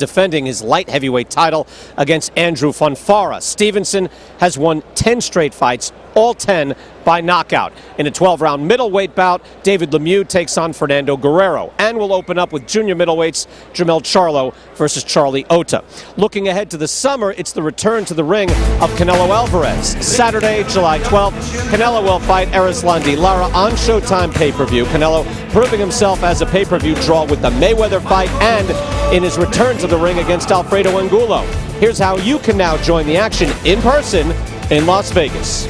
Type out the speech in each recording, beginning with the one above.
defending his light heavyweight title against Andrew Fonfara. Stevenson has won 10 straight fights, all 10 by knockout. In a 12-round middleweight bout, David Lemieux takes on Fernando Guerrero, and will open up with junior middleweights Jermell Charlo versus Charlie Ota. Looking ahead to the summer, it's the return to the ring of Canelo Alvarez. Saturday, July 12th, Canelo will fight Erislandy Lara on Showtime pay-per-view. Canelo proving himself as a pay-per-view draw with the Mayweather fight and in his return to the ring against Alfredo Angulo. Here's how you can now join the action in person in Las Vegas.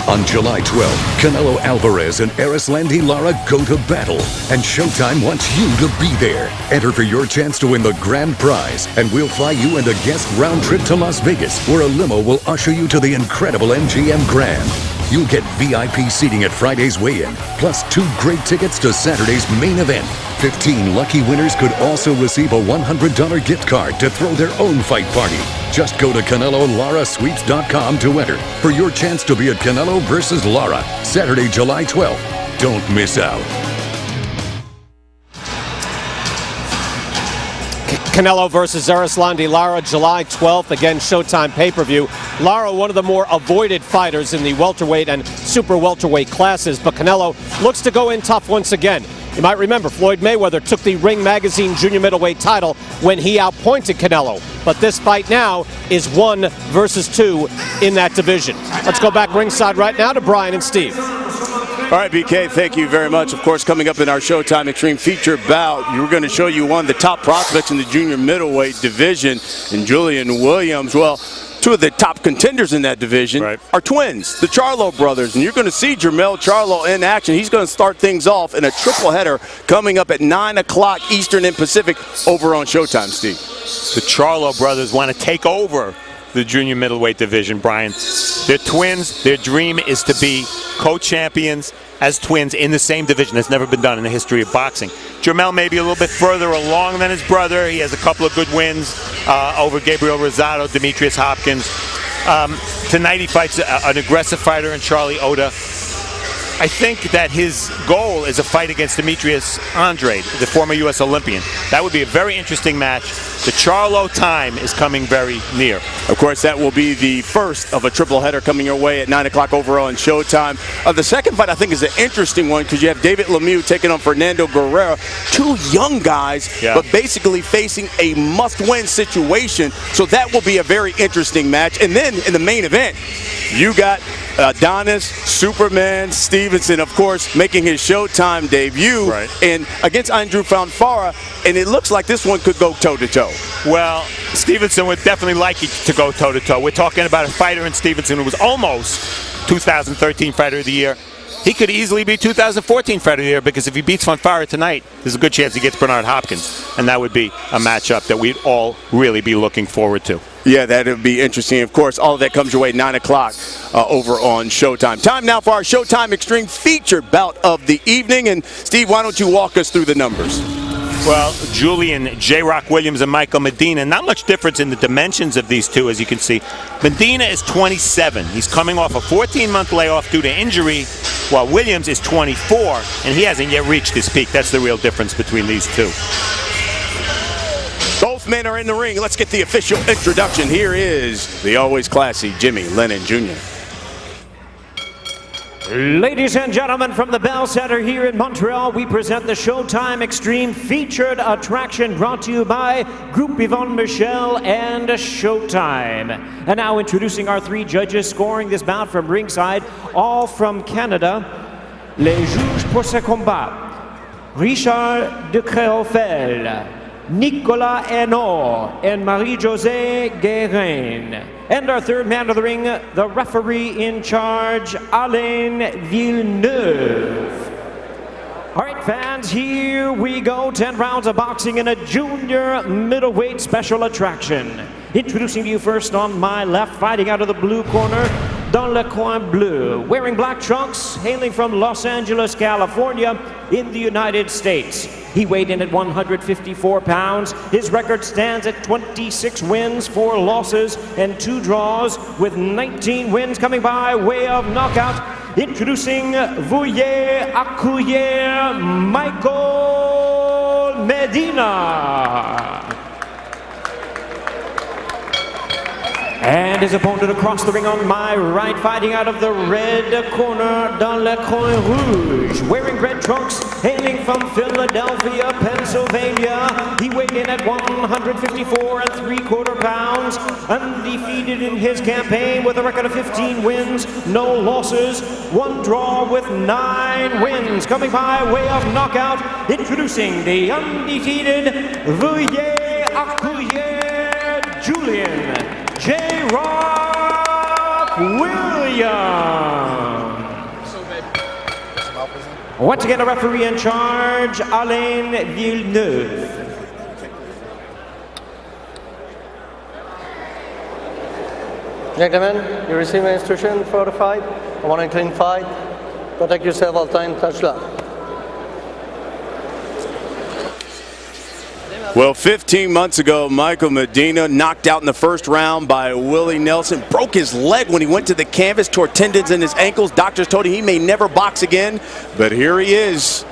On July 12th, Canelo Alvarez and Erislandy Lara go to battle, and Showtime wants you to be there. Enter for your chance to win the grand prize, and we'll fly you and a guest round trip to Las Vegas, where a limo will usher you to the incredible MGM Grand. You'll get VIP seating at Friday's weigh-in, plus 2 great tickets to Saturday's main event. 15 lucky winners could also receive a $100 gift card to throw their own fight party. Just go to CaneloLaraSweeps.com to enter for your chance to be at Canelo versus Lara, Saturday, July 12th. Don't miss out. Canelo versus Erislandy Lara, July 12th, again Showtime pay-per-view. Lara, one of the more avoided fighters in the welterweight and super welterweight classes, but Canelo looks to go in tough once again. You might remember Floyd Mayweather took the Ring Magazine junior middleweight title when he outpointed Canelo, but this fight now is 1 versus 2 in that division. Let's go back ringside right now to Brian and Steve. All right, BK, thank you very much. Of course, coming up in our Showtime Extreme feature bout, we're going to show you one of the top prospects in the junior middleweight division, and Julian Williams. Well, 2 of the top contenders in that division are twins, the Charlo brothers, and you're going to see Jermell Charlo in action. He's going to start things off in a triple header coming up at 9 o'clock Eastern and Pacific over on Showtime, Steve. The Charlo brothers want to take over the junior middleweight division, Brian. They're twins. Their dream is to be co-champions as twins in the same division. That's never been done in the history of boxing. Jermell may be a little bit further along than his brother. He has a couple of good wins over Gabriel Rosado, Demetrius Hopkins. Tonight he fights an aggressive fighter in Charlie Ota. I think that his goal is a fight against Demetrius Andrade, the former U.S. Olympian. That would be a very interesting match. The Charlo time is coming very near. Of course, that will be the first of a triple header coming your way at 9 o'clock over on Showtime. The second fight, I think, is an interesting one because you have David Lemieux taking on Fernando Guerrero. 2 young guys, but basically facing a must-win situation. So that will be a very interesting match. And then in the main event, you got Adonis, Superman, Stevenson, of course, making his Showtime debut and against Andrew Fonfara, and it looks like this one could go toe-to-toe. Well, Stevenson would definitely like it to go toe-to-toe. We're talking about a fighter in Stevenson who was almost 2013 Fighter of the Year. He could easily be 2014 Fighter of the Year because if he beats Fonfara tonight, there's a good chance he gets Bernard Hopkins, and that would be a matchup that we'd all really be looking forward to. Yeah, that would be interesting. Of course, all of that comes your way 9 o'clock over on Showtime. Time now for our Showtime Extreme featured bout of the evening. And Steve, why don't you walk us through the numbers? Well, Julian, J-Rock Williams, and Michael Medina, not much difference in the dimensions of these two, as you can see. Medina is 27. He's coming off a 14-month layoff due to injury, while Williams is 24, and he hasn't yet reached his peak. That's the real difference between these two. Both men are in the ring. Let's get the official introduction. Here is the always classy Jimmy Lennon Jr. Ladies and gentlemen, from the Bell Center here in Montreal, we present the Showtime Extreme featured attraction brought to you by Groupe Yvonne Michel and Showtime. And now introducing our 3 judges scoring this bout from ringside, all from Canada. Les juges pour ce combat, Richard de Créofel, Nicolas Hainaut, and Marie-Josée Guérin. And our 3rd man of the ring, the referee in charge, Alain Villeneuve. All right, fans, here we go. 10 rounds of boxing in a junior middleweight special attraction. Introducing to you first on my left, fighting out of the blue corner, dans le coin bleu, wearing black trunks, hailing from Los Angeles, California, in the United States. He weighed in at 154 pounds. His record stands at 26 wins, 4 losses, and 2 draws, with 19 wins coming by way of knockout. Introducing, veuillez accueillir Michael Medina. And his opponent across the ring on my right, fighting out of the red corner, dans le coin rouge, wearing red trunks, hailing from Philadelphia, Pennsylvania. He weighed in at 154 3/4 pounds, undefeated in his campaign with a record of 15 wins, no losses, 1 draw with 9 wins. Coming by way of knockout, introducing the undefeated Veuillez accueillir Julian J-Rock Williams. Once again, a referee in charge, Alain Villeneuve. Gentlemen, you receive my instruction for the fight. I want a clean fight. Protect yourself all the time, touch love. Well, 15 months ago, Michael Medina knocked out in the first round by Willie Nelson. Broke his leg when he went to the canvas, tore tendons in his ankles. Doctors told him he may never box again, but here he is.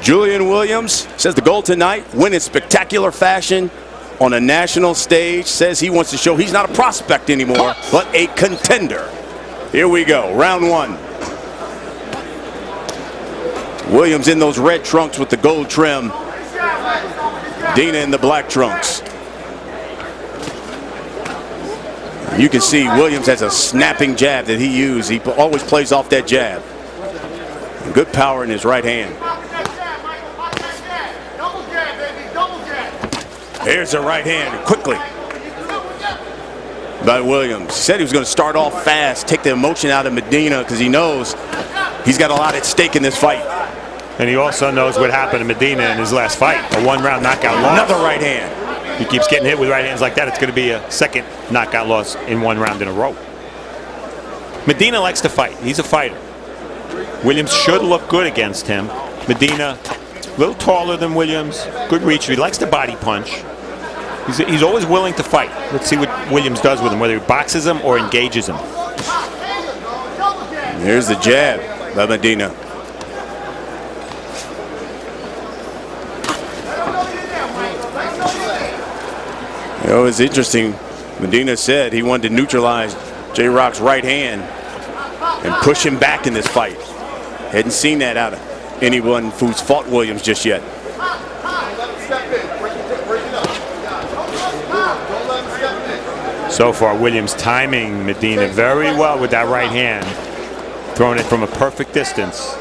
Julian Williams says the goal tonight, win in spectacular fashion on a national stage. Says he wants to show he's not a prospect anymore, but a contender. Here we go, round 1. Williams in those red trunks with the gold trim. Medina in the black trunks. You can see Williams has a snapping jab that he uses. He always plays off that jab. Good power in his right hand. Here's the right hand, quickly, by Williams. He said he was going to start off fast, take the emotion out of Medina, because he knows he's got a lot at stake in this fight. And he also knows what happened to Medina in his last fight, a 1-round knockout loss. Another right hand. He keeps getting hit with right hands like that. It's going to be a second knockout loss in 1 round in a row. Medina likes to fight. He's a fighter. Williams should look good against him. Medina, a little taller than Williams, good reach. He likes to body punch. He's always willing to fight. Let's see what Williams does with him, whether he boxes him or engages him. Here's the jab by Medina. You know, it's interesting. Medina said he wanted to neutralize J-Rock's right hand and push him back in this fight. Hadn't seen that out of anyone who's fought Williams just yet. So far, Williams timing Medina very well with that right hand, throwing it from a perfect distance.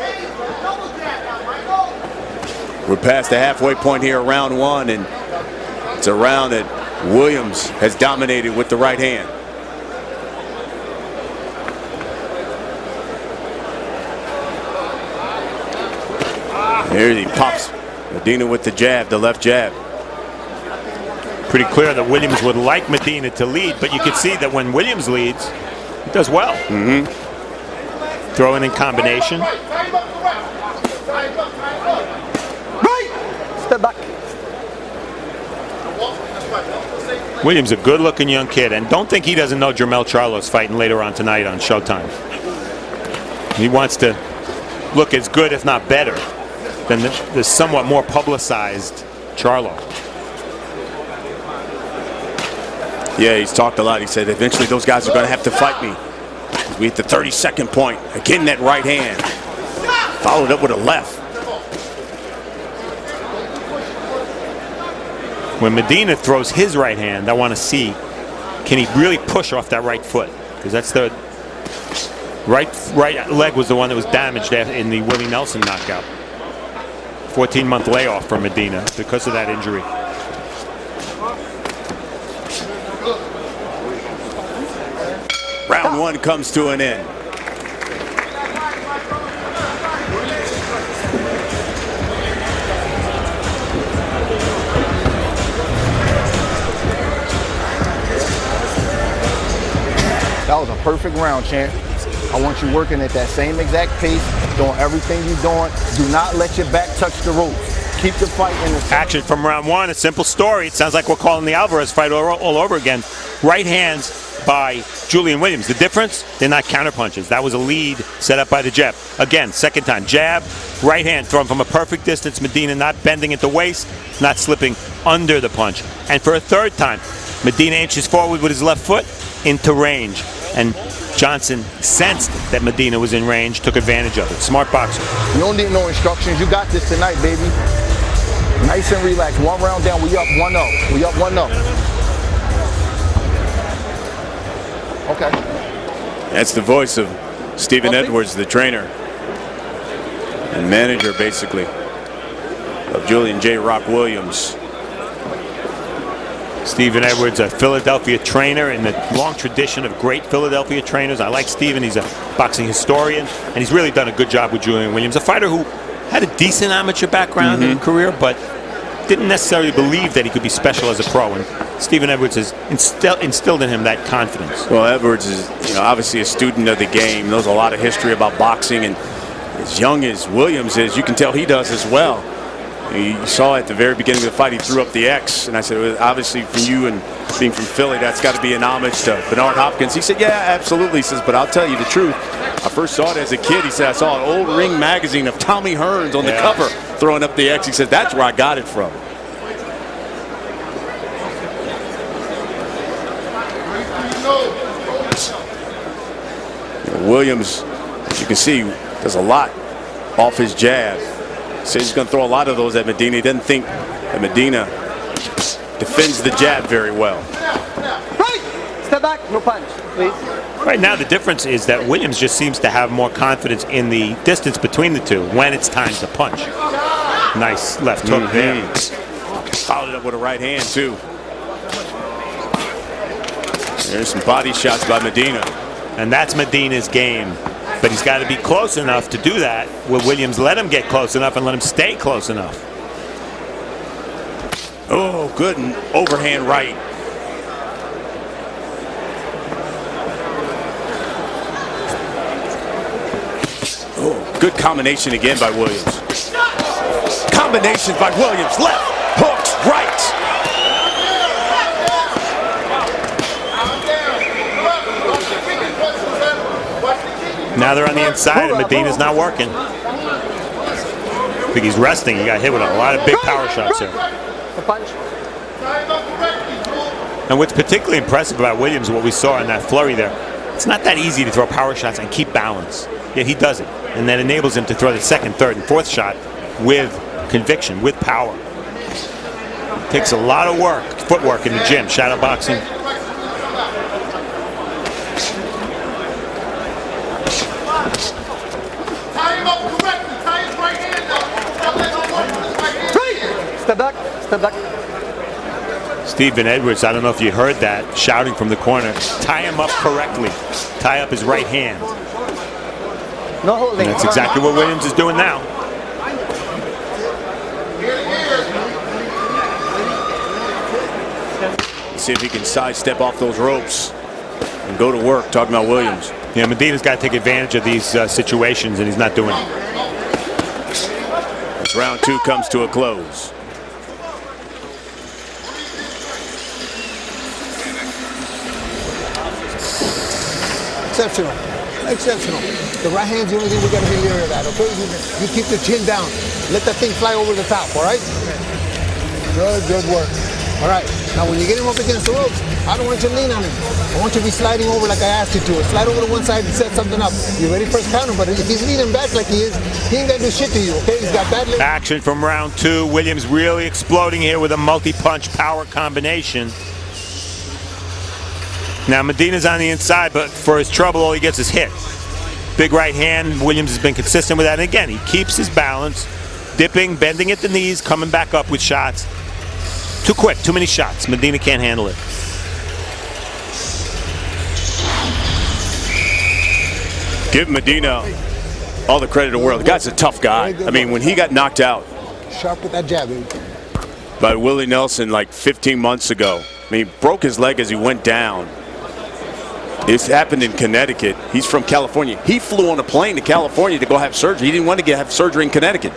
We're past the halfway point here, round 1, and it's a round that Williams has dominated with the right hand. Here he pops Medina with the jab, the left jab. Pretty clear that Williams would like Medina to lead, but you can see that when Williams leads, he does well. Throwing in combination. Step back. Williams, a good-looking young kid, and don't think he doesn't know Jermell Charlo's fighting later on tonight on Showtime. He wants to look as good, if not better, than the somewhat more publicized Charlo. Yeah, he's talked a lot. He said eventually those guys are going to have to fight me. We hit the 32nd point. Again, that right hand. Followed up with a left. When Medina throws his right hand, I want to see, can he really push off that right foot? Because that's the right leg was the one that was damaged in the Willie Nelson knockout. 14-month layoff for Medina because of that injury. Round 1 comes to an end. That was a perfect round, champ. I want you working at that same exact pace, doing everything you're doing. Do not let your back touch the ropes. Keep the fight in the action from round 1. A simple story. It sounds like we're calling the Alvarez fight all over again. Right hands by Julian Williams. The difference, they're not counter punches. That was a lead set up by the jab. Again, second time, jab, right hand thrown from a perfect distance. Medina not bending at the waist, not slipping under the punch. And for a third time, Medina inches forward with his left foot, into range. And Johnson sensed that Medina was in range, took advantage of it. Smart boxer. You don't need no instructions. You got this tonight, baby. Nice and relaxed. One round down, we up 1-0. We up 1-0. Okay. That's the voice of Stephen Edwards, the trainer and manager, basically, of Julian J. Rock Williams. Stephen Edwards, a Philadelphia trainer in the long tradition of great Philadelphia trainers. I like Stephen. He's a boxing historian, and he's really done a good job with Julian Williams, a fighter who had a decent amateur background in career, but didn't necessarily believe that he could be special as a pro. And Stephen Edwards has instilled in him that confidence. Well, Edwards is, obviously a student of the game, knows a lot of history about boxing, and as young as Williams is, you can tell he does as well. You saw at the very beginning of the fight, he threw up the X, and I said, well, obviously from you and being from Philly, that's got to be an homage to Bernard Hopkins. He said, yeah, absolutely. He says, but I'll tell you the truth. I first saw it as a kid. He said, I saw an old Ring magazine of Tommy Hearns on the cover throwing up the X. He said, that's where I got it from. Williams, as you can see, does a lot off his jab. So he's going to throw a lot of those at Medina. He doesn't think that Medina defends the jab very well. Right. Step back, no punch, please. Right now, the difference is that Williams just seems to have more confidence in the distance between the two when it's time to punch. Nice left hook there. Followed it up with a right hand, too. There's some body shots by Medina. And that's Medina's game. But he's got to be close enough to do that. Will Williams let him get close enough and let him stay close enough? Oh, good overhand right. Oh, good combination again by Williams. Combinations by Williams. Left, hooks, right. Now they're on the inside, and Medina's not working. I think he's resting. He got hit with a lot of big power shots there. And what's particularly impressive about Williams, what we saw in that flurry there, it's not that easy to throw power shots and keep balance. Yet he does it, and that enables him to throw the second, third, and fourth shot with conviction, with power. It takes a lot of work, footwork in the gym, shadow boxing. Step back, step back. Stephen Edwards, I don't know if you heard that, shouting from the corner, tie him up correctly. Tie up his right hand. No holding. And that's exactly what Williams is doing now. Let's see if he can sidestep off those ropes and go to work, talking about Williams. Yeah, Medina's got to take advantage of these situations, and he's not doing it. As round two comes to a close. Exceptional. Exceptional. The right hand's the only thing we got to be leery of that, okay? You keep the chin down. Let that thing fly over the top, all right? Good work. All right. Now, when you get him up against the ropes, I don't want you to lean on him. I want you to be sliding over like I asked you to. Slide over to one side and set something up. You're ready for his counter, but if he's leaning back like he is, he ain't going to do shit to you, okay? He's got bad legs. Action from round two. Williams really exploding here with a multi-punch power combination. Now Medina's on the inside, but for his trouble, all he gets is hit. Big right hand. Williams has been consistent with that. And again, he keeps his balance, dipping, bending at the knees, coming back up with shots. Too quick, too many shots. Medina can't handle it. Give Medina all the credit in the world. The guy's a tough guy. I mean, when he got knocked out Sharp with that jab, baby. by Willie Nelson like 15 months ago, I mean, he broke his leg as he went down. This happened in Connecticut. He's from California. He flew on a plane to California to go have surgery. He didn't want to have surgery in Connecticut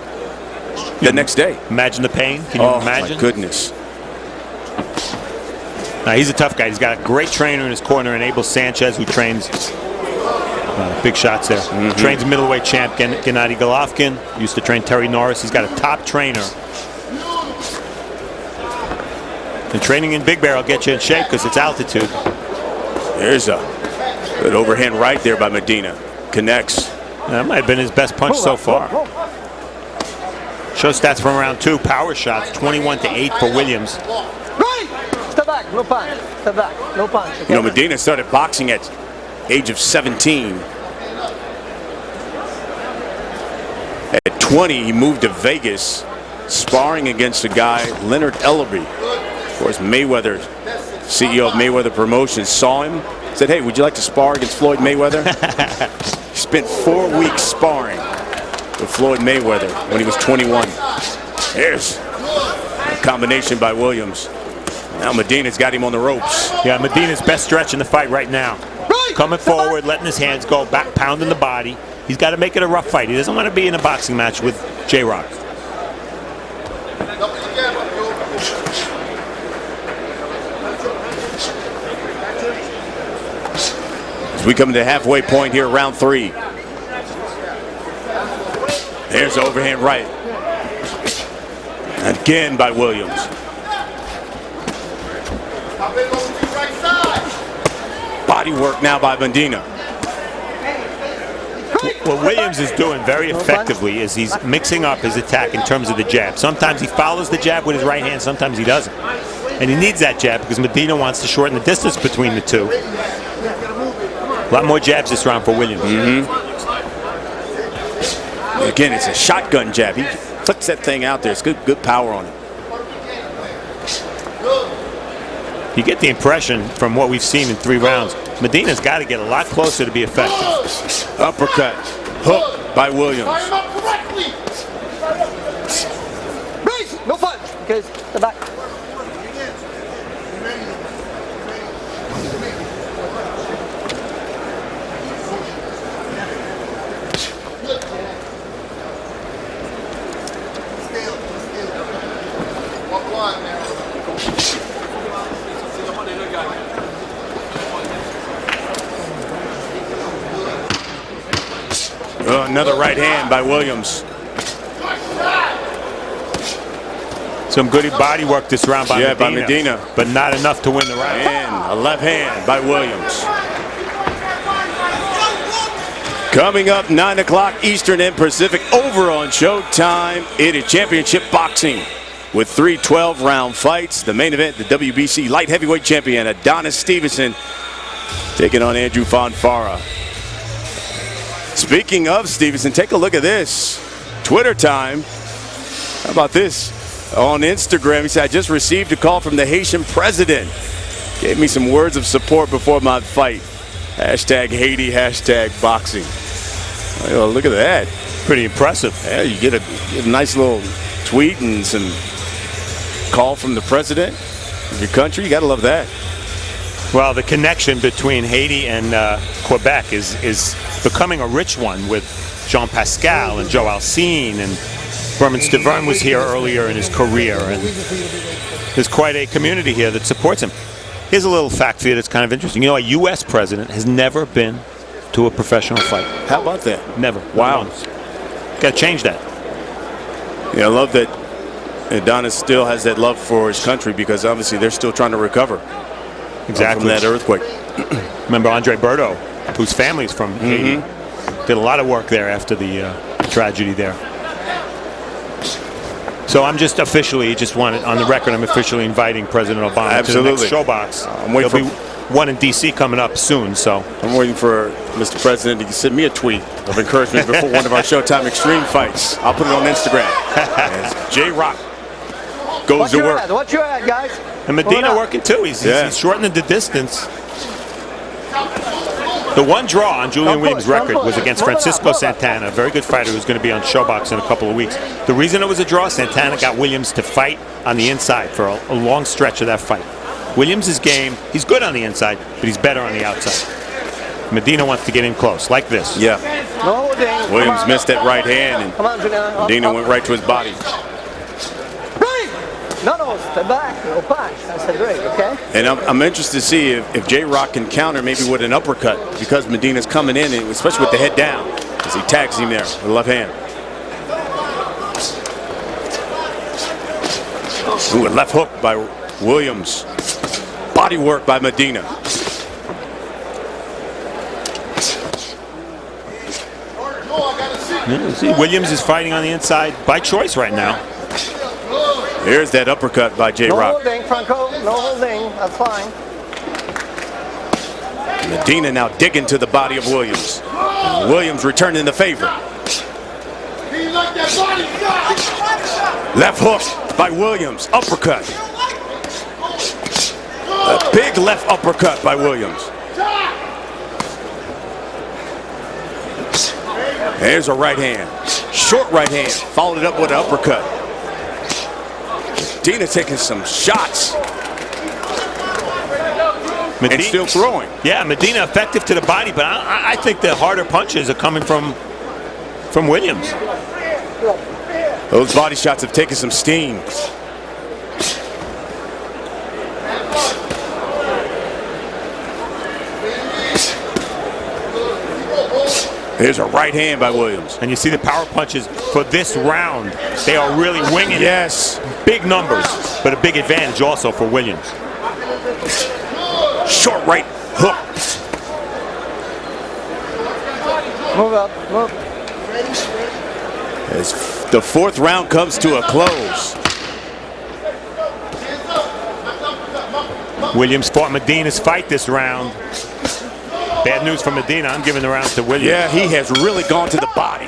the next day. Imagine the pain. Can you imagine? Oh, my goodness. Now, he's a tough guy. He's got a great trainer in his corner, and Abel Sanchez, who trains big shots there. Trains middleweight champ Gennady Golovkin. Used to train Terry Norris. He's got a top trainer. And training in Big Bear will get you in shape because it's altitude. There's a good overhand right there by Medina. Connects. That might have been his best punch so far. Show stats from round 2. Power shots, 21-8 for Williams. Step back, no punch. Step back, no punch. Okay? You know, Medina started boxing at age of 17. At 20, he moved to Vegas, sparring against a guy, Leonard Ellerby. Of course, Mayweather, CEO of Mayweather Promotions, saw him, said, hey, would you like to spar against Floyd Mayweather? He spent 4 weeks sparring with Floyd Mayweather when he was 21. There's a combination by Williams. Now Medina's got him on the ropes. Yeah, Medina's best stretch in the fight right now. Coming forward, letting his hands go, back pounding the body. He's got to make it a rough fight. He doesn't want to be in a boxing match with J-Rock. As we come to the halfway point here, round 3. There's the overhand right. Again by Williams. Body work now by Medina. What Williams is doing very effectively is he's mixing up his attack in terms of the jab. Sometimes he follows the jab with his right hand, sometimes he doesn't. And he needs that jab because Medina wants to shorten the distance between the two. A lot more jabs this round for Williams. Again, it's a shotgun jab. He flicks that thing out there. It's good power on it. You get the impression from what we've seen in 3 rounds, Medina's got to get a lot closer to be effective. Uppercut, hook by Williams. No punch. Okay, step back. Another right hand by Williams. Some good body work this round by Medina, but not enough to win the round. And a left hand by Williams. Coming up, 9 o'clock Eastern and Pacific over on Showtime. It is championship boxing with 3 12-round fights. The main event, the WBC light heavyweight champion Adonis Stevenson taking on Andrew Fonfara. Speaking of Stevenson, take a look at this. Twitter time. How about this? On Instagram, he said, I just received a call from the Haitian president. Gave me some words of support before my fight. Hashtag Haiti, hashtag boxing. Oh, look at that. Pretty impressive. Yeah, you get a nice little tweet and some call from the president of your country. You got to love that. Well, the connection between Haiti and Quebec is becoming a rich one with Jean Pascal and Joe Alcine, and Berman Stavern was here earlier in his career, and there's quite a community here that supports him. Here's a little fact for you that's kind of interesting. You know, a U.S. president has never been to a professional fight. How about that? Never. Wow. Got to change that. Yeah, I love that Adonis still has that love for his country because obviously they're still trying to recover. Exactly. From that earthquake. Remember Andre Berto, whose family's from Haiti, did a lot of work there after the tragedy there. So I'm just officially, on the record, I'm officially inviting President Obama to the next Showbox. I'm waiting There'll be one in D.C. coming up soon, so. I'm waiting for Mr. President to send me a tweet of encouragement before one of our Showtime Extreme fights. I'll put it on Instagram. As J-Rock goes to work. Watch your head, guys. And Medina working too. He's shortening the distance. The one draw on Julian Williams' record was against Francisco Santana, a very good fighter who's going to be on Showbox in a couple of weeks. The reason it was a draw, Santana got Williams to fight on the inside for a long stretch of that fight. Williams' game, he's good on the inside, but he's better on the outside. Medina wants to get in close, like this. Yeah. Williams missed that right hand, and Medina went right to his body. No, step back, no punch. That's a break, okay? And I'm interested to see if J-Rock can counter maybe with an uppercut because Medina's coming in, and especially with the head down, as he tags him there with the left hand. Ooh, a left hook by Williams. Body work by Medina. Yeah, see, Williams is fighting on the inside by choice right now. Here's that uppercut by No J-Rock. holding, Franco. No holding. That's fine. Medina now digging to the body of Williams. Williams returning the favor. Left hook by Williams. Uppercut. A big left uppercut by Williams. There's a right hand. Short right hand. Followed it up with an uppercut. Medina taking some shots. Medina, and still throwing. Yeah, Medina effective to the body, but I think the harder punches are coming from Williams. Those body shots have taken some steam. Here's a right hand by Williams. And you see the power punches for this round. They are really winging it. Yes. Big numbers, but a big advantage also for Williams. Short right hook. Move up. Move. As the fourth round comes to a close. Williams fought Medina's fight this round. Bad news for Medina. I'm giving the round to Williams. Yeah, he has really gone to the body.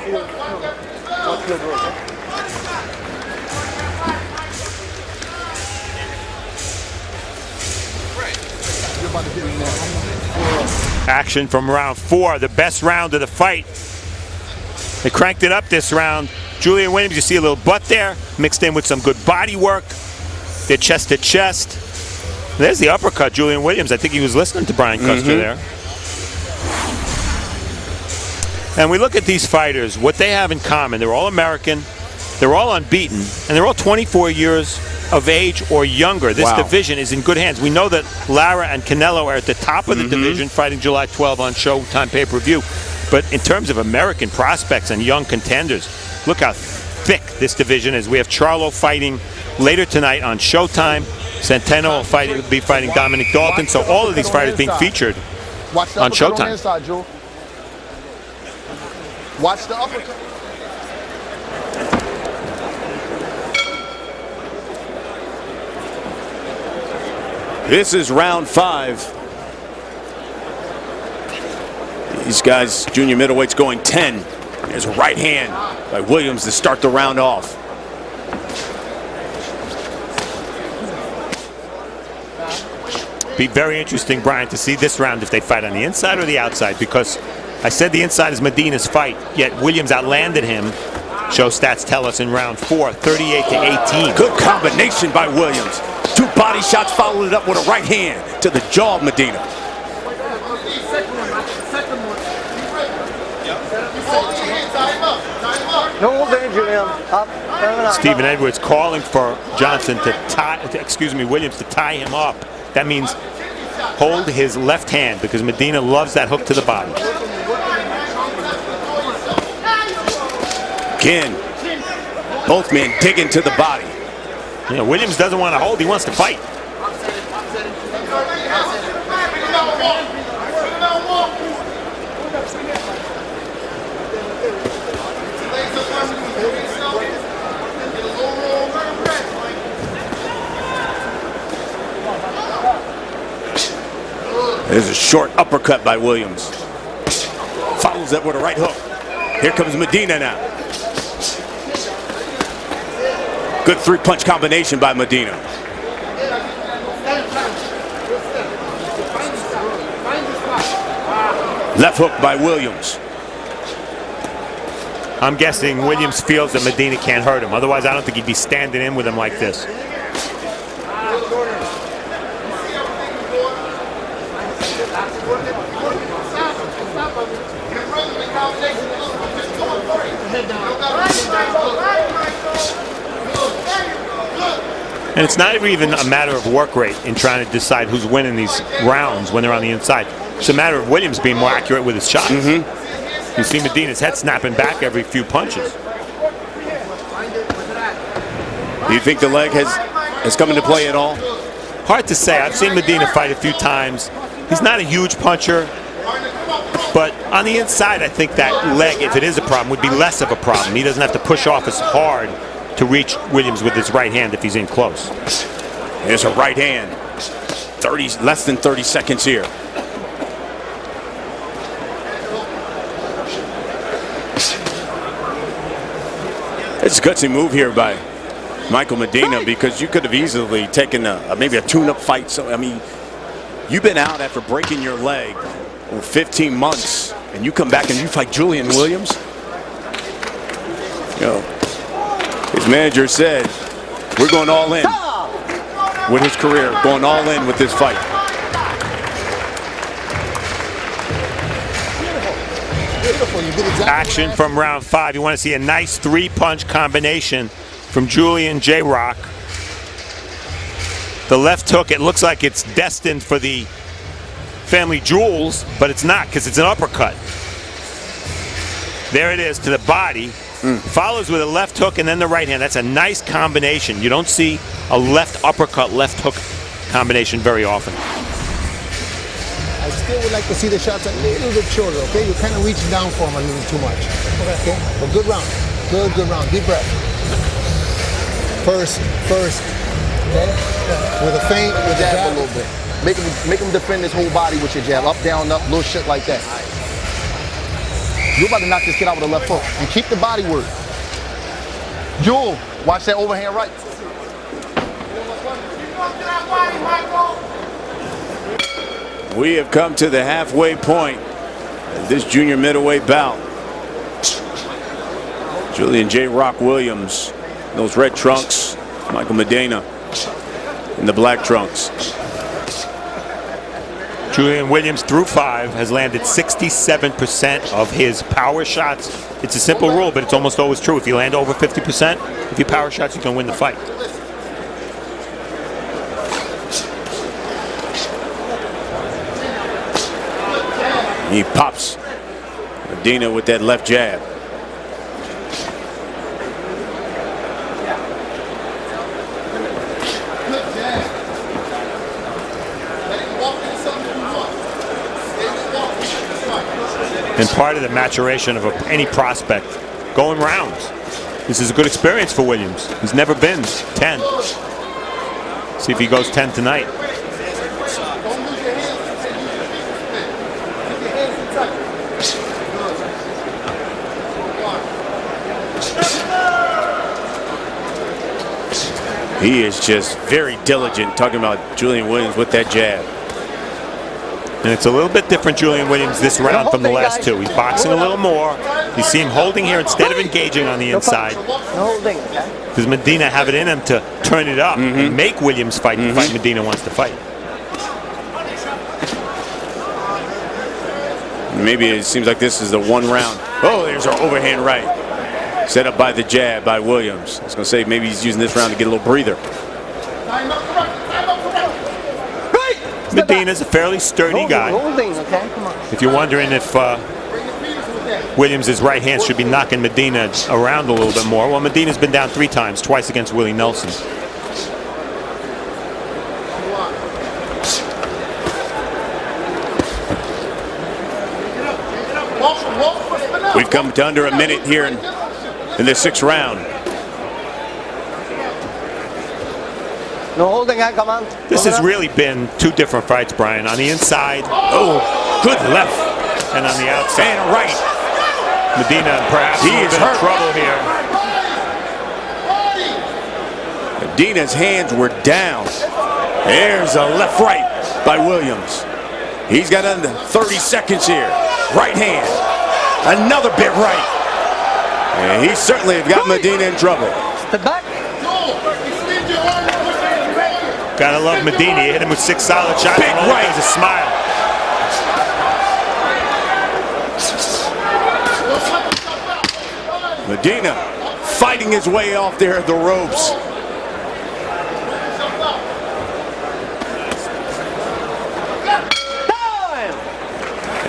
Action from round 4, the best round of the fight. They cranked it up this round. Julian Williams, you see a little butt there, mixed in with some good body work. They're chest to chest. There's the uppercut, Julian Williams. I think he was listening to Brian Custer there. And we look at these fighters, what they have in common. They're all American, they're all unbeaten, and they're all 24 years of age or younger. This division is in good hands. We know that Lara and Canelo are at the top of the division, fighting July 12 on Showtime pay-per-view. But in terms of American prospects and young contenders, look how thick this division is. We have Charlo fighting later tonight on Showtime. Centeno will be fighting Dominic Dalton. So all of these fighters being featured on Showtime. Watch the uppercut. This is round 5. These guys, junior middleweights, going 10. There's a right hand by Williams to start the round off. Be very interesting, Brian, to see this round if they fight on the inside or the outside, because I said the inside is Medina's fight, yet Williams outlanded him. Show stats tell us in round 4, 38-18. Good combination by Williams. 2 body shots, followed it up with a right hand to the jaw of Medina. No holding, Julian. Up. Stephen Edwards calling for Johnson to Williams to tie him up. That means hold his left hand, because Medina loves that hook to the body. Again, both men digging to the body. Yeah, Williams doesn't want to hold, he wants to fight. There's a short uppercut by Williams. Follows that with a right hook. Here comes Medina now. Good 3-punch combination by Medina. Left hook by Williams. I'm guessing Williams feels that Medina can't hurt him. Otherwise, I don't think he'd be standing in with him like this. And it's not even a matter of work rate in trying to decide who's winning these rounds when they're on the inside. It's a matter of Williams being more accurate with his shots. You see Medina's head snapping back every few punches. Do you think the leg has come into play at all? Hard to say. I've seen Medina fight a few times. He's not a huge puncher. But on the inside, I think that leg, if it is a problem, would be less of a problem. He doesn't have to push off as hard to reach Williams with his right hand if he's in close. There's a right hand. Less than 30 seconds here. It's a gutsy move here by Michael Medina, because you could have easily taken maybe a tune-up fight. So I mean, you've been out after breaking your leg for 15 months, and you come back and you fight Julian Williams. You know, his manager said, "We're going all in with his career, going all in with this fight." Action from round 5. You want to see a nice 3-punch combination from Julian J. Rock. The left hook, it looks like it's destined for the family jewels, but it's not, because it's an uppercut. There it is to the body. Follows with a left hook and then the right hand. That's a nice combination. You don't see a left uppercut, left hook combination very often. I still would like to see the shots a little bit shorter, okay? You're kind of reaching down for him a little too much. Okay? But good round. Good round. Deep breath. First. Okay? With a feint, with the jab a little bit. Make him defend his whole body with your jab. Up, down, up, little shit like that. You're about to knock this kid out with a left hook. And keep the body work. Jewel, watch that overhand right. We have come to the halfway point of this junior middleweight bout. Julian J. Rock Williams, those red trunks. Michael Medina in the black trunks. Julian Williams, through 5, has landed 67% of his power shots. It's a simple rule, but it's almost always true. If you land over 50%, if you power shots, you can win the fight. He pops Medina with that left jab. And part of the maturation of any prospect, going rounds. This is a good experience for Williams. He's never been 10. See if he goes 10 tonight. He is just very diligent, talking about Julian Williams with that jab. And it's a little bit different, Julian Williams, this round from the last 2. He's boxing a little more. You see him holding here instead of engaging on the inside. Does Medina have it in him to turn it up and make Williams fight the fight Medina wants to fight? Maybe it seems like this is the one round. Oh, there's our overhand right. Set up by the jab by Williams. I was going to say maybe he's using this round to get a little breather. Medina's a fairly sturdy guy. If you're wondering if Williams' right hand should be knocking Medina around a little bit more, well, Medina's been down 3 times, twice against Willie Nelson. We've come to under a minute here in the 6th round. No holding, come on. This has really been 2 different fights, Brian. On the inside, oh, good left. And on the outside, and right. Medina perhaps he is hurt. Trouble here. Medina's hands were down. There's a left right by Williams. He's got under 30 seconds here. Right hand. Another bit right. And he certainly have got Medina in trouble. Step back. Gotta love Medina. He hit him with 6 solid shots. Big right. There's a smile. Medina fighting his way off there at the ropes.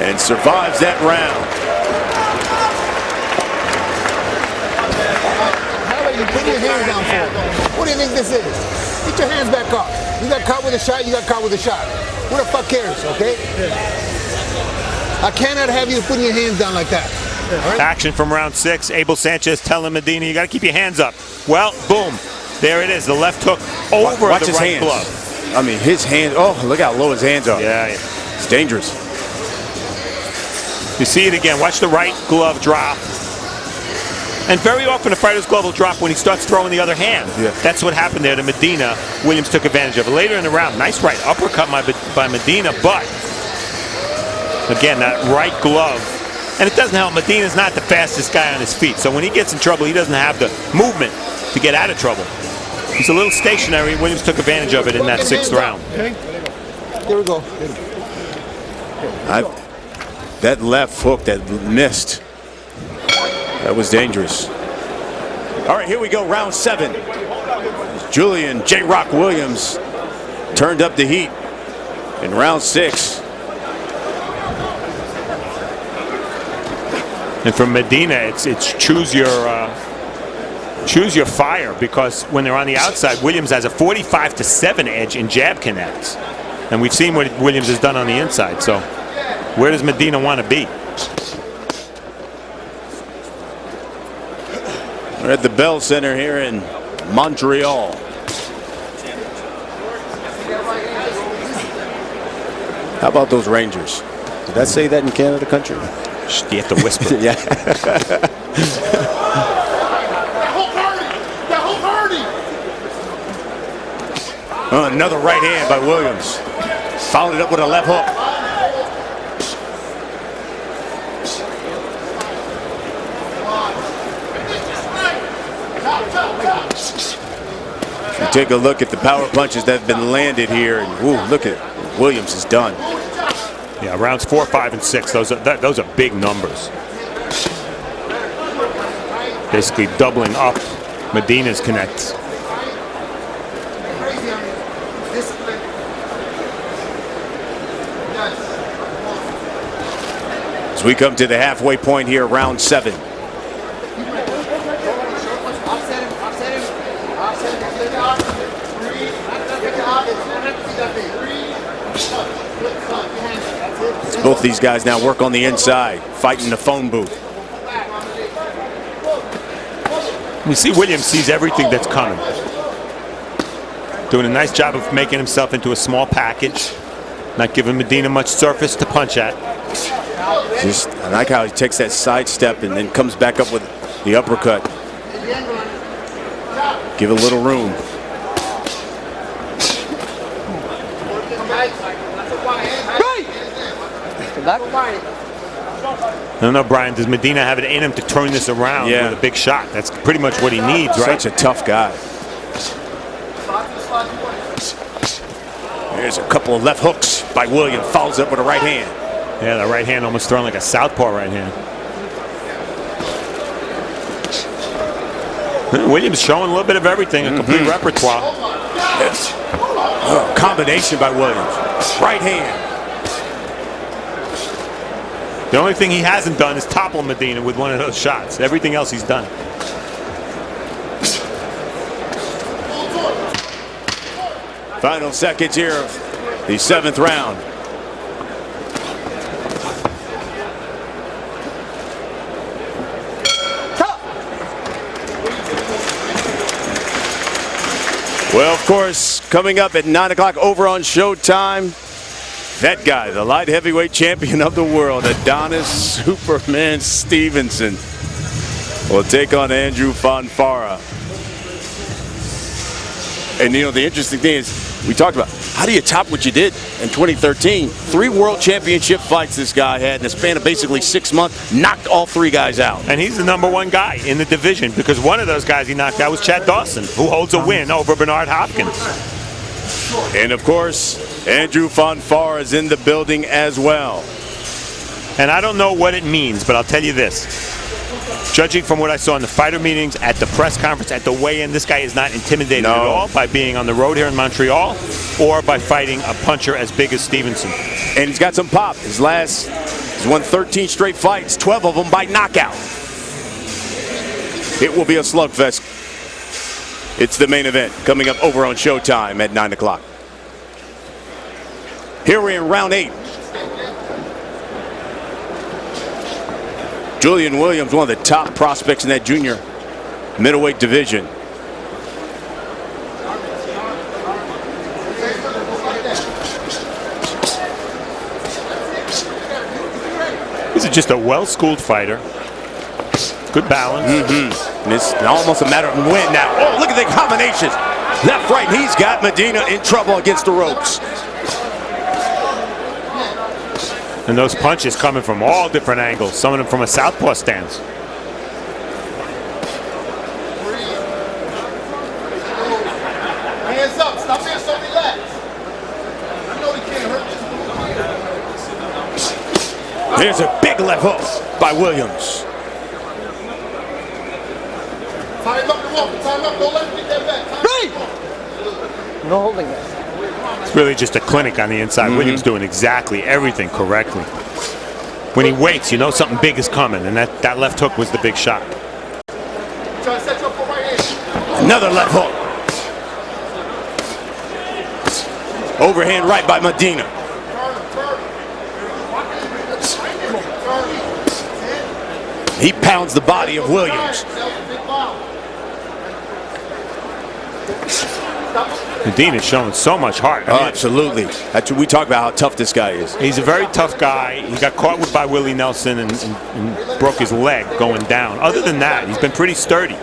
And survives that round. How are you putting your hands down for? What do you think this is? Get your hands back up. You got caught with a shot, you got caught with a shot. Who the fuck cares, okay? I cannot have you putting your hands down like that. All right? Action from round 6. Abel Sanchez telling Medina, you got to keep your hands up. Well, boom. There it is. The left hook over Watch the his right hands. glove. I mean, his hands. Oh, look how low his hands are. Yeah. It's dangerous. You see it again. Watch the right glove drop. And very often a fighter's glove will drop when he starts throwing the other hand. Yeah. That's what happened there to Medina. Williams took advantage of it. Later in the round, nice right uppercut by Medina, but again, that right glove. And it doesn't help. Medina's not the fastest guy on his feet. So when he gets in trouble, he doesn't have the movement to get out of trouble. He's a little stationary. Williams took advantage of it in that 6th round. Okay. Here we go. That left hook that missed, that was dangerous. All right, here we go, round 7. Julian J. Rock Williams turned up the heat in round 6. And for Medina, it's choose your fire, because when they're on the outside, Williams has a 45-7 edge in jab connects. And we've seen what Williams has done on the inside. So where does Medina want to be? We're at the Bell Center here in Montreal. How about those Rangers? Did that say that in Canada country? You have to whisper. Yeah. Another right hand by Williams. Followed it up with a left hook. You take a look at the power punches that have been landed here, and ooh, look at what Williams has done. Yeah, rounds 4, 5, and 6. Those are big numbers. Basically doubling up Medina's connects. As we come to the halfway point here, round 7. As both these guys now work on the inside, fighting the phone booth. You see Williams sees everything that's coming. Doing a nice job of making himself into a small package. Not giving Medina much surface to punch at. I like how he takes that side step and then comes back up with the uppercut. Give a little room. I don't know, Brian, does Medina have it in him to turn this around with a big shot? That's pretty much what he needs, right? Such a tough guy. There's a couple of left hooks by William. Follows up with a right hand. Yeah, the right hand almost thrown like a southpaw right hand. Williams showing a little bit of everything, a complete repertoire. Yes. Oh, combination by Williams. Right hand. The only thing he hasn't done is topple Medina with one of those shots. Everything else he's done. Final seconds here of the 7th round. Well, of course, coming up at 9 o'clock over on Showtime, that guy, the light heavyweight champion of the world, Adonis Superman Stevenson, will take on Andrew Fonfara. And, you know, the interesting thing is, we talked about, how do you top what you did in 2013? 3 world championship fights this guy had in a span of basically 6 months, knocked all 3 guys out. And he's the #1 guy in the division, because one of those guys he knocked out was Chad Dawson, who holds a win over Bernard Hopkins. And, of course, Andrew Fonfara is in the building as well. And I don't know what it means, but I'll tell you this. Judging from what I saw in the fighter meetings, at the press conference, at the weigh-in, this guy is not intimidated at all by being on the road here in Montreal or by fighting a puncher as big as Stevenson. And he's got some pop. He's won 13 straight fights, 12 of them by knockout. It will be a slugfest. It's the main event coming up over on Showtime at 9 o'clock. Here we're in round 8. Julian Williams, one of the top prospects in that junior middleweight division. He's just a well-schooled fighter. Good balance. And it's almost a matter of when now. Oh, look at the combinations. Left, right, and he's got Medina in trouble against the ropes. And those punches coming from all different angles, some of them from a southpaw stance. Hands up, stop being so relaxed. I know he can't hurt you. There's a big left hook by Williams. Time up, time up, don't let him get that back. No holding it. It's really just a clinic on the inside. Williams doing exactly everything correctly. When he waits, you know something big is coming, and that left hook was the big shot. Try to set you up for right hand. Another left hook. Overhand right by Medina. He pounds the body of Williams. Medina's showing so much heart. Oh, absolutely. That's what we talk about, how tough this guy is. He's a very tough guy. He got caught with by Willie Nelson and broke his leg going down. Other than that, he's been pretty sturdy.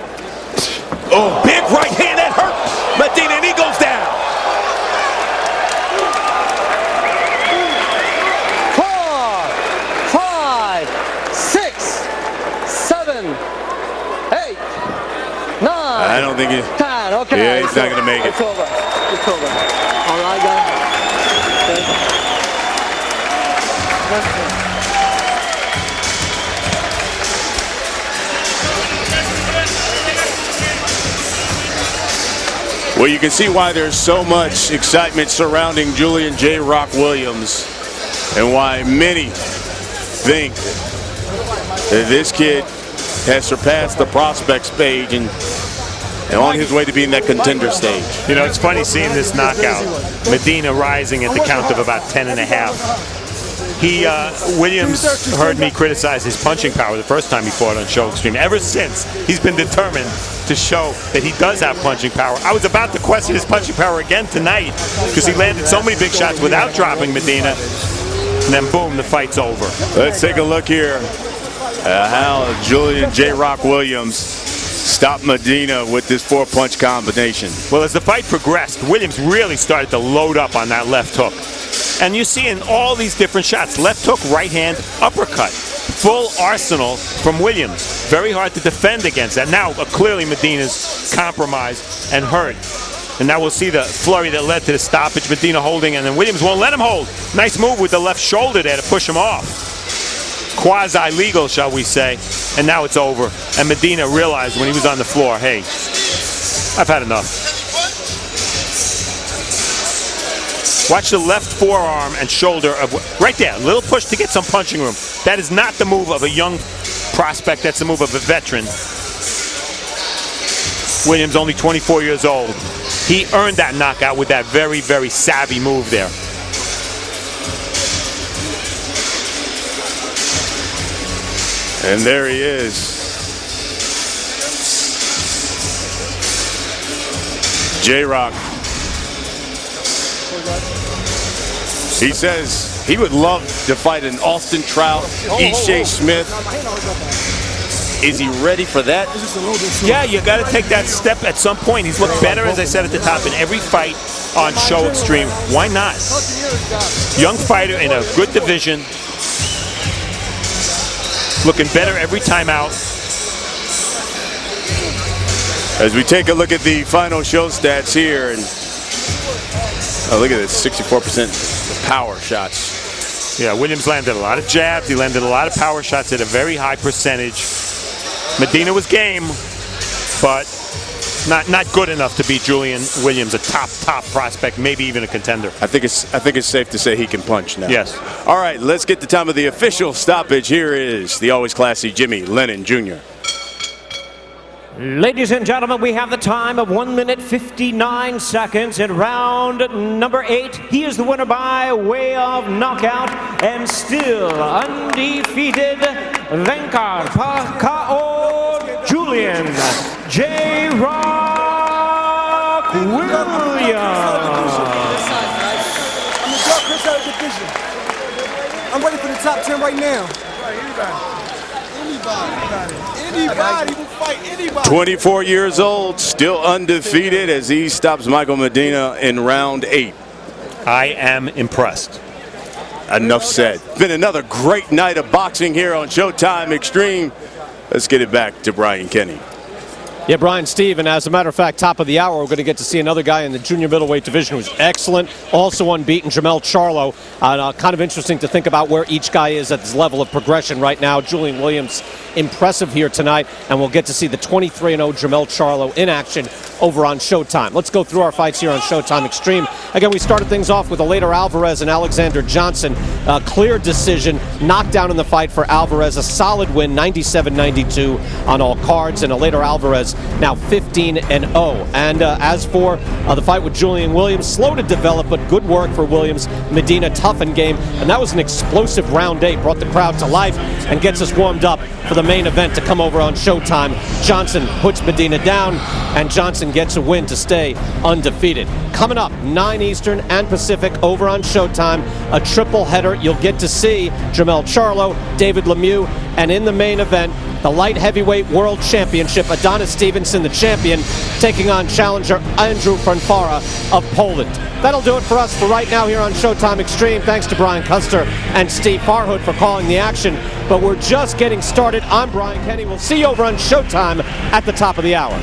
Oh, big right hand that hurt Medina, and he goes down. 4, 5, 6, 7, 8, 9. I don't think he... 10. Okay. Yeah, he's not going to make it. It's over. It's over. All right, guys. Well, you can see why there's so much excitement surrounding Julian J. Rock Williams and why many think that this kid has surpassed the prospect stage and on his way to being that contender stage. You know, it's funny seeing this knockout. Medina rising at the count of about 10.5. Williams heard me criticize his punching power the first time he fought on Show Extreme. Ever since, he's been determined to show that he does have punching power. I was about to question his punching power again tonight because he landed so many big shots without dropping Medina. And then boom, the fight's over. Let's take a look here at how Julian J. Rock Williams stopped Medina with this 4-punch combination. Well, as the fight progressed, Williams really started to load up on that left hook. And you see in all these different shots, left hook, right hand, uppercut. Full arsenal from Williams. Very hard to defend against that. Now, clearly Medina's compromised and hurt. And now we'll see the flurry that led to the stoppage. Medina holding, and then Williams won't let him hold. Nice move with the left shoulder there to push him off. Quasi-legal, shall we say. And now it's over. And Medina realized when he was on the floor, hey, I've had enough. Watch the left forearm and shoulder of right there. A little push to get some punching room. That is not the move of a young prospect. That's the move of a veteran. Williams only 24 years old. He earned that knockout with that very, very savvy move there. And there he is. J-Rock. He says he would love to fight an Austin Trout, Ishe Smith. Is he ready for that? Yeah, you got to take that step at some point. He's looked better, as I said at the top, in every fight on Show Extreme. Why not? Young fighter in a good division. Looking better every time out. As we take a look at the final show stats here, and oh, look at this, 64% power shots. Yeah, Williams landed a lot of jabs. He landed a lot of power shots at a very high percentage. Medina was game, but not good enough to beat Julian Williams, a top prospect, maybe even a contender. I think it's safe to say he can punch now. Yes. All right, let's get the time of the official stoppage. Here is the always classy Jimmy Lennon Jr. Ladies and gentlemen, we have the time of 1 minute 59 seconds in round number 8. He is the winner by way of knockout and still undefeated, Venkar Pakao Julian J. Rock Williams. I'm the dark horse out of division. I'm ready for the top 10 right now. Anybody will fight anybody. 24 years old, still undefeated as he stops Michael Medina in round 8. I am impressed. Enough said. Been another great night of boxing here on Showtime Extreme. Let's get it back to Brian Kenny. Yeah, Brian, Steve, and as a matter of fact, top of the hour, we're going to get to see another guy in the junior middleweight division who's excellent, also unbeaten, Jamel Charlo. Kind of interesting to think about where each guy is at this level of progression right now. Julian Williams, impressive here tonight, and we'll get to see the 23-0 Jamel Charlo in action over on Showtime. Let's go through our fights here on Showtime Extreme. Again, we started things off with Elater Alvarez and Alexander Johnson. Clear decision, knockdown in the fight for Alvarez, a solid win, 97-92 on all cards, and Elater Alvarez now 15-0. And as for the fight with Julian Williams, slow to develop, but good work for Williams. Medina toughened game, and that was an explosive round 8, brought the crowd to life and gets us warmed up for the main event to come over on Showtime. Johnson puts Medina down, and Johnson gets a win to stay undefeated. Coming up, 9 Eastern and Pacific over on Showtime, a triple header. You'll get to see Jamel Charlo, David Lemieux, and in the main event, the light heavyweight world championship, Adonis Stevenson, the champion, taking on challenger Andrew Fonfara of Poland. That'll do it for us for right now here on Showtime Extreme. Thanks to Brian Custer and Steve Farhood for calling the action. But we're just getting started. I'm Brian Kenny. We'll see you over on Showtime at the top of the hour.